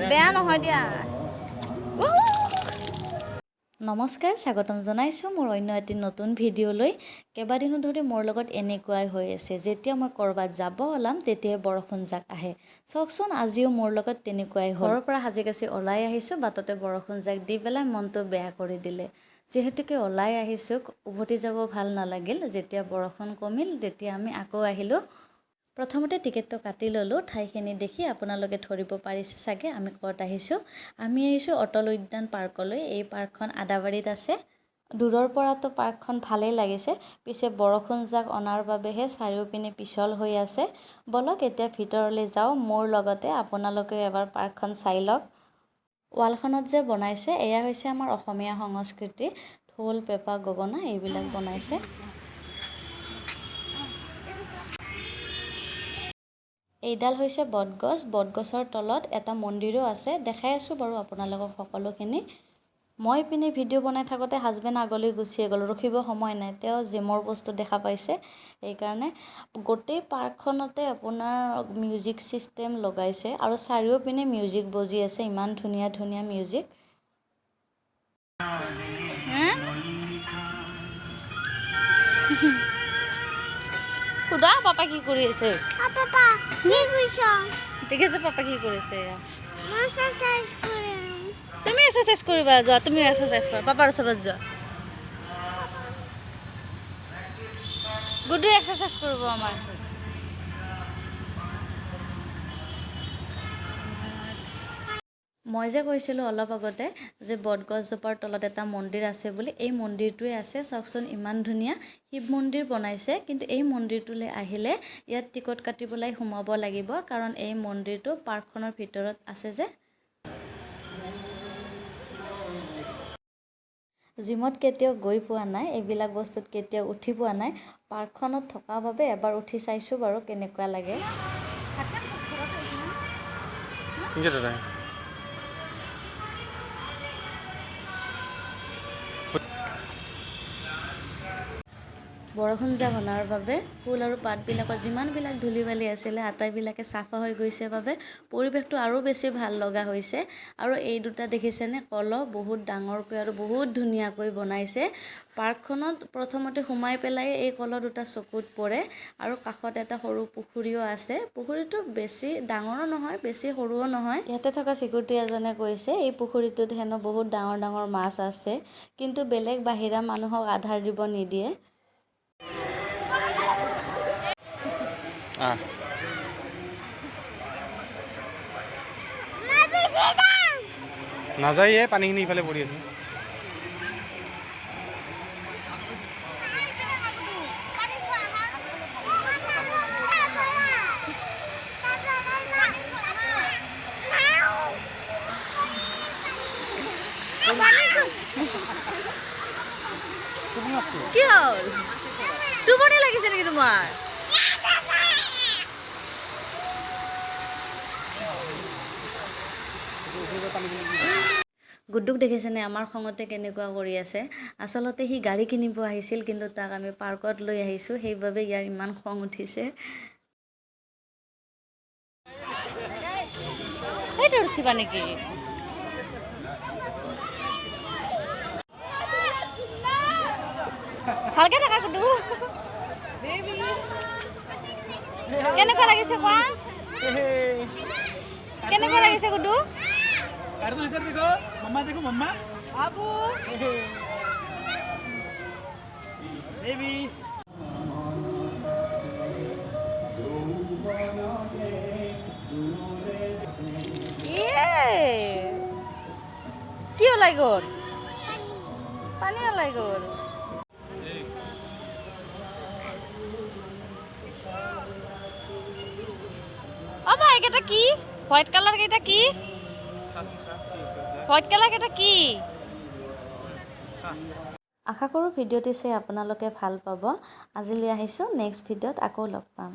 বেয়া নহয় দিয়া নমস্কাৰ স্বাগতম জনাইছোঁ মোৰ অন্য এটি নতুন ভিডিঅ'লৈ কেইবাদিনো ধৰি মোৰ লগত এনেকুৱাই হৈ আছে যেতিয়া মই ক'ৰবাত যাব ওলাম তেতিয়াই বৰষুণ জাক আহে চাওকচোন আজিও মোৰ লগত তেনেকুৱাই হ'ল ঘৰৰ পৰা সাজি-কাচি ওলাই আহিছোঁ বাটতে বৰষুণ জাক দি পেলাই মনটো বেয়া কৰি দিলে যিহেতুকে ওলাই আহিছোঁ উভতি যাব ভাল নালাগিল যেতিয়া বৰষুণ কমিল তেতিয়া আমি আকৌ আহিলোঁ প্ৰথমতে টিকেটটো কাটি ল'লোঁ ঠাইখিনি দেখি আপোনালোকে ধৰিব পাৰিছে চাগে আমি ক'ত আহিছোঁ আমি আহিছোঁ অটল উদ্যান পাৰ্কলৈ এই পাৰ্কখন আদাবাৰীত আছে দূৰৰ পৰাতো পাৰ্কখন ভালেই লাগিছে পিছে বৰষুণ জাক অনাৰ বাবেহে চাৰিওপিনে পিছল হৈ আছে বলক এতিয়া ভিতৰলৈ যাওঁ মোৰ লগতে আপোনালোকে এবাৰ পাৰ্কখন চাই লওক ৱালখনত যে বনাইছে এয়া হৈছে আমাৰ অসমীয়া সংস্কৃতি ঢোল পেঁপা গগনা এইবিলাক বনাইছে এইডাল হৈছে বটগছৰ তলত এটা মন্দিৰো আছে দেখাই আছোঁ বাৰু আপোনালোকক সকলোখিনি মই পিনে ভিডিঅ' বনাই থাকোঁতে হাজবেণ্ড আগলৈ গুচিয়ে গ'ল ৰখিব সময় নাই তেওঁ জিমৰ বস্তু দেখা পাইছে সেইকাৰণে গোটেই পাৰ্কখনতে আপোনাৰ মিউজিক ছিষ্টেম লগাইছে আৰু চাৰিওপিনে মিউজিক বজি আছে ইমান ধুনীয়া ধুনীয়া মিউজিক খুদা পাপা কি কৰি আছে পাপা কি কৰিছ দেখিছে পাপা কি কৰিছে মই এক্সাৰসাইজ কৰিম তুমি এক্সাৰসাইজ কৰিবা যোৱা তুমি এক্সাৰসাইজ কৰা পাপাৰ ওচৰত যোৱা গুডু এক্সাৰসাইজ কৰিব আমাৰ মই যে কৈছিলোঁ অলপ আগতে যে বটগছজোপাৰ তলত এটা মন্দিৰ আছে বুলি এই মন্দিৰটোৱে আছে চাওকচোন ইমান ধুনীয়া শিৱ মন্দিৰ বনাইছে কিন্তু এই মন্দিৰটোলৈ আহিলে ইয়াত টিকট কাটি পেলাই সোমাব লাগিব কাৰণ এই মন্দিৰটো পাৰ্কখনৰ ভিতৰত আছে যে জিমত কেতিয়াও গৈ পোৱা নাই এইবিলাক বস্তুত কেতিয়াও উঠি পোৱা নাই পাৰ্কখনত থকা বাবে এবাৰ উঠি চাইছোঁ বাৰু কেনেকুৱা লাগে বৰষুণ জাক অনাৰ বাবে ফুল আৰু পাতবিলাকত যিমানবিলাক ধূলি বালি আছিলে আটাইবিলাকে চাফা হৈ গৈছে বাবে পৰিৱেশটো আৰু বেছি ভাল লগা হৈছে আৰু এই দুটা দেখিছেনে কলহ বহুত ডাঙৰকৈ আৰু বহুত ধুনীয়াকৈ বনাইছে পাৰ্কখনত প্ৰথমতে সোমাই পেলাই এই কলহ দুটা চকুত পৰে আৰু কাষত এটা সৰু পুখুৰীও আছে পুখুৰীটো বেছি ডাঙৰো নহয় বেছি সৰুও নহয় ইয়াতে থকা চিকিউৰিটি এজনে কৈছে এই পুখুৰীটোত হেনো বহুত ডাঙৰ ডাঙৰ মাছ আছে কিন্তু বেলেগ বাহিৰা মানুহক আধাৰ দিব নিদিয়ে নাযায়ে পানীখিনি ইফালে পৰি আছে কি হ'ল টোপনি লাগিছে নেকি তোমাৰ গুড্ডুক দেখিছেনে আমাৰ খঙতে কেনেকুৱা কৰি আছে আচলতে সি গাড়ী কিনিব আহিছিল কিন্তু তাক আমি পাৰ্কত লৈ আহিছোঁ সেইবাবে ইয়াৰ ইমান খং উঠিছে এইটো উঠিবা নেকি ভালকে থাকা গুড্ডু কেনেকুৱা লাগিছে কোৱা কেনেকুৱা লাগিছে গুড্ডু तो इधर देखो मम्मा बाबू बेबी কি ওলাই গ'ল পানী ওলাই গ'ল অবা এইকেইটা কি হোৱাইট কালাৰ কেইটা কি হোৱাইট কালাৰ কেইটা কি আশা কৰোঁ ভিডিঅ'টি চাই আপোনালোকে ভাল পাব আজিলৈ আহিছোঁ নেক্সট ভিডিঅ'ত আকৌ লগ পাম